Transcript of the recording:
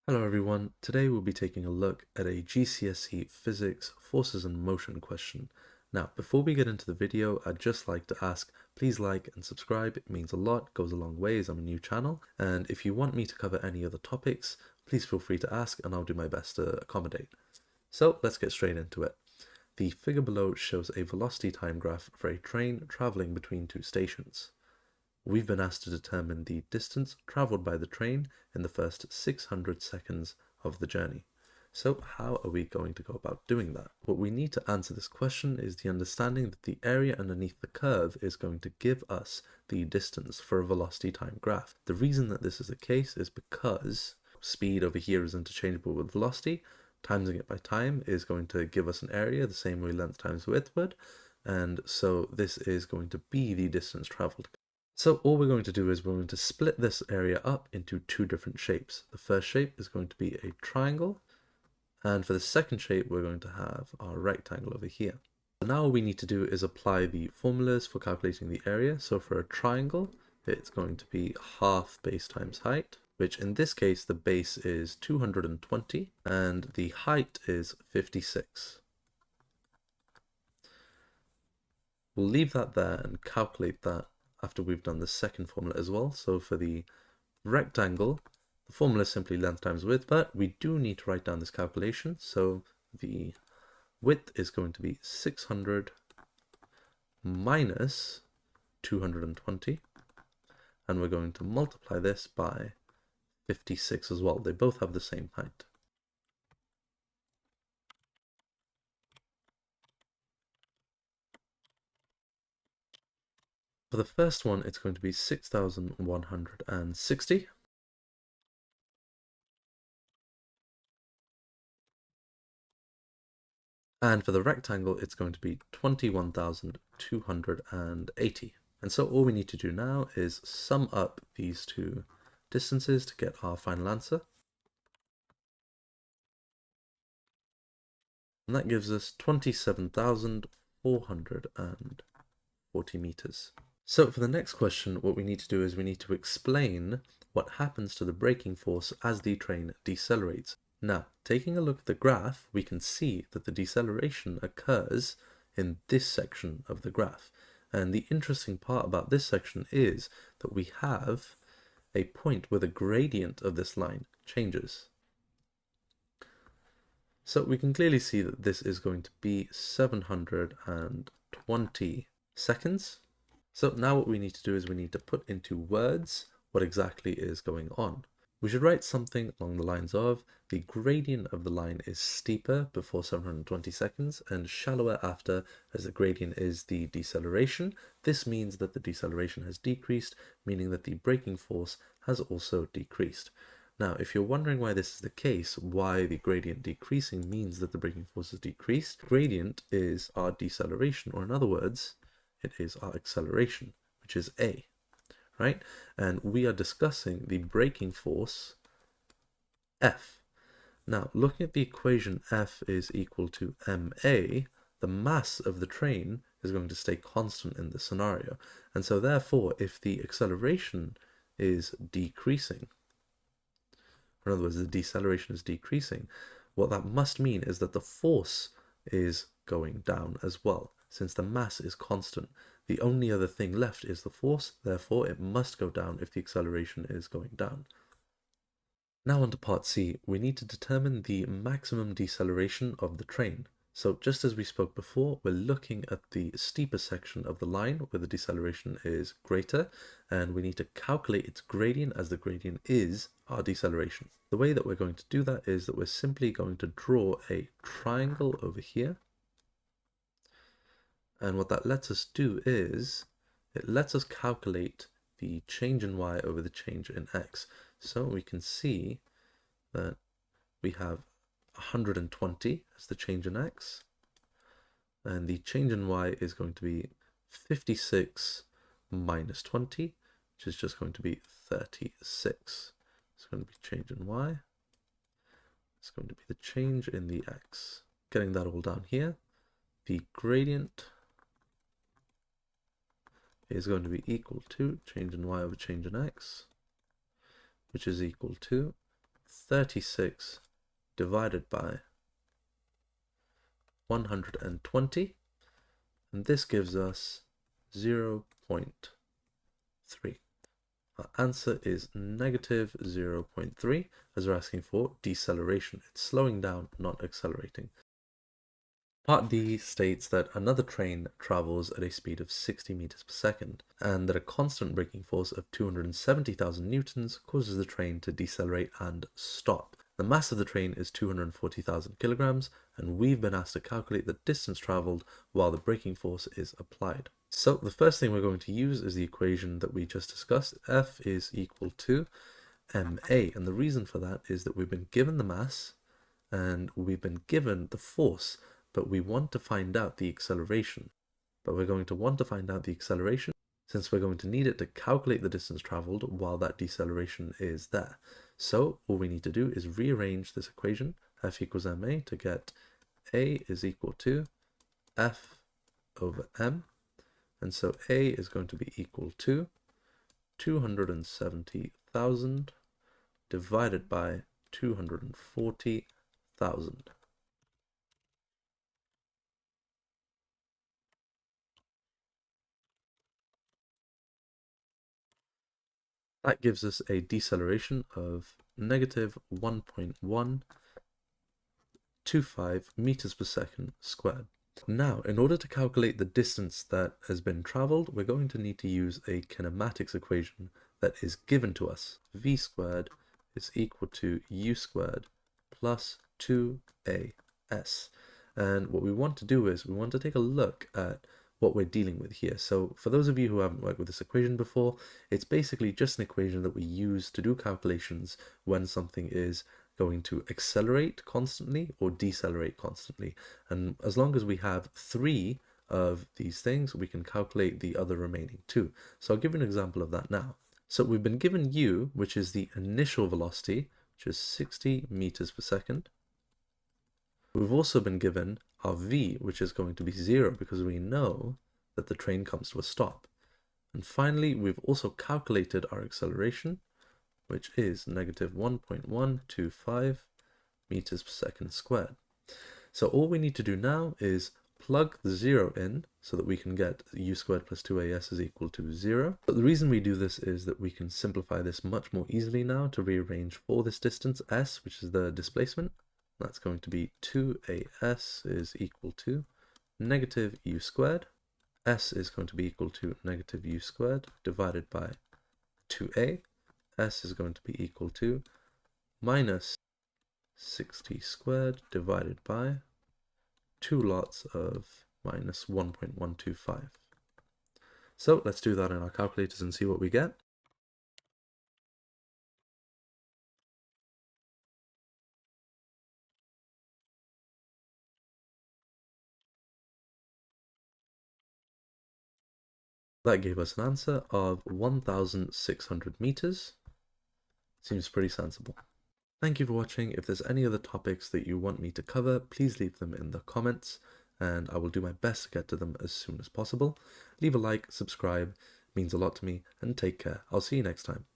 Hello everyone, today we'll be taking a look at a GCSE Physics Forces and Motion question. Now, before we get into the video, I'd just like to ask, please like and subscribe, it means a lot, goes a long way as I'm a new channel, and if you want me to cover any other topics, please feel free to ask and I'll do my best to accommodate. So let's get straight into it. The figure below shows a velocity time graph for a train traveling between two stations. We've been asked to determine the distance traveled by the train in the first 600 seconds of the journey. So how are we going to go about doing that? What we need to answer this question is the understanding that the area underneath the curve is going to give us the distance for a velocity time graph. The reason that this is the case is because speed over here is interchangeable with velocity. Timesing it by time is going to give us an area the same way length times width would, and so this is going to be the distance traveled. So all we're going to do is we're going to split this area up into two different shapes. The first shape is going to be a triangle, and for the second shape we're going to have our rectangle over here. So now all we need to do is apply the formulas for calculating the area. So for a triangle, it's going to be half base times height, which in this case the base is 220 and the height is 56. We'll leave that there and calculate that after we've done the second formula as well. So for the rectangle, the formula is simply length times width, but we do need to write down this calculation. So the width is going to be 600 minus 220, and we're going to multiply this by 56 as well. They both have the same height. For the first one, it's going to be 6,160. And for the rectangle, it's going to be 21,280. And so all we need to do now is sum up these two distances to get our final answer. And that gives us 27,440 meters. So for the next question, what we need to do is we need to explain what happens to the braking force as the train decelerates. Now, taking a look at the graph, we can see that the deceleration occurs in this section of the graph. And the interesting part about this section is that we have a point where the gradient of this line changes. So we can clearly see that this is going to be 720 seconds. So now what we need to do is we need to put into words what exactly is going on. We should write something along the lines of the gradient of the line is steeper before 720 seconds and shallower after, as the gradient is the deceleration. This means that the deceleration has decreased, meaning that the braking force has also decreased. Now, if you're wondering why this is the case, why the gradient decreasing means that the braking force is decreased, gradient is our deceleration, or in other words, it is our acceleration, which is A, right? And we are discussing the braking force F. Now, looking at the equation F is equal to ma, the mass of the train is going to stay constant in this scenario. And so therefore, if the acceleration is decreasing, or in other words, the deceleration is decreasing, what that must mean is that the force is going down as well. Since the mass is constant, the only other thing left is the force, therefore it must go down if the acceleration is going down. Now on to part C, we need to determine the maximum deceleration of the train. So just as we spoke before, we're looking at the steeper section of the line where the deceleration is greater, and we need to calculate its gradient as the gradient is our deceleration. The way that we're going to do that is that we're simply going to draw a triangle over here. And what that lets us do is, it lets us calculate the change in y over the change in x. So we can see that we have 120 as the change in x, and the change in y is going to be 56 minus 20, which is just going to be 36. It's going to be change in y. It's going to be the change in the x. Getting that all down here, the gradient is going to be equal to change in y over change in x, which is equal to 36 divided by 120, and this gives us 0.3. Our answer is negative 0.3, as we're asking for deceleration. It's slowing down, not accelerating. Part D states that another train travels at a speed of 60 meters per second, and that a constant braking force of 270,000 newtons causes the train to decelerate and stop. The mass of the train is 240,000 kilograms, and we've been asked to calculate the distance traveled while the braking force is applied. So the first thing we're going to use is the equation that we just discussed. F is equal to ma, and the reason for that is that we've been given the mass and we've been given the force, but we want to find out the acceleration. But we're going to want to find out the acceleration since we're going to need it to calculate the distance traveled while that deceleration is there. So all we need to do is rearrange this equation, F equals ma, to get A is equal to F over m. And so A is going to be equal to 270,000 divided by 240,000. That gives us a deceleration of negative 1.125 meters per second squared. Now, in order to calculate the distance that has been traveled, we're going to need to use a kinematics equation that is given to us. V squared is equal to U squared plus 2AS. And what we want to do is we want to take a look at what we're dealing with here. So for those of you who haven't worked with this equation before, it's basically just an equation that we use to do calculations when something is going to accelerate constantly or decelerate constantly. And as long as we have 3 of these things, we can calculate the other remaining 2. So I'll give you an example of that now. So we've been given u, which is the initial velocity, which is 60 meters per second. We've also been given our v, which is going to be 0 because we know that the train comes to a stop. And finally, we've also calculated our acceleration, which is negative 1.125 meters per second squared. So all we need to do now is plug the 0 in so that we can get u squared plus 2as is equal to 0. But the reason we do this is that we can simplify this much more easily now to rearrange for this distance s, which is the displacement. That's going to be 2as is equal to negative u squared. S is going to be equal to negative u squared divided by 2a. S is going to be equal to minus 60 squared divided by 2 lots of minus 1.125. So let's do that in our calculators and see what we get. That gave us an answer of 1,600 meters. Seems pretty sensible. Thank you for watching. If there's any other topics that you want me to cover, please leave them in the comments, and I will do my best to get to them as soon as possible. Leave a like, subscribe, it means a lot to me, and take care. I'll see you next time.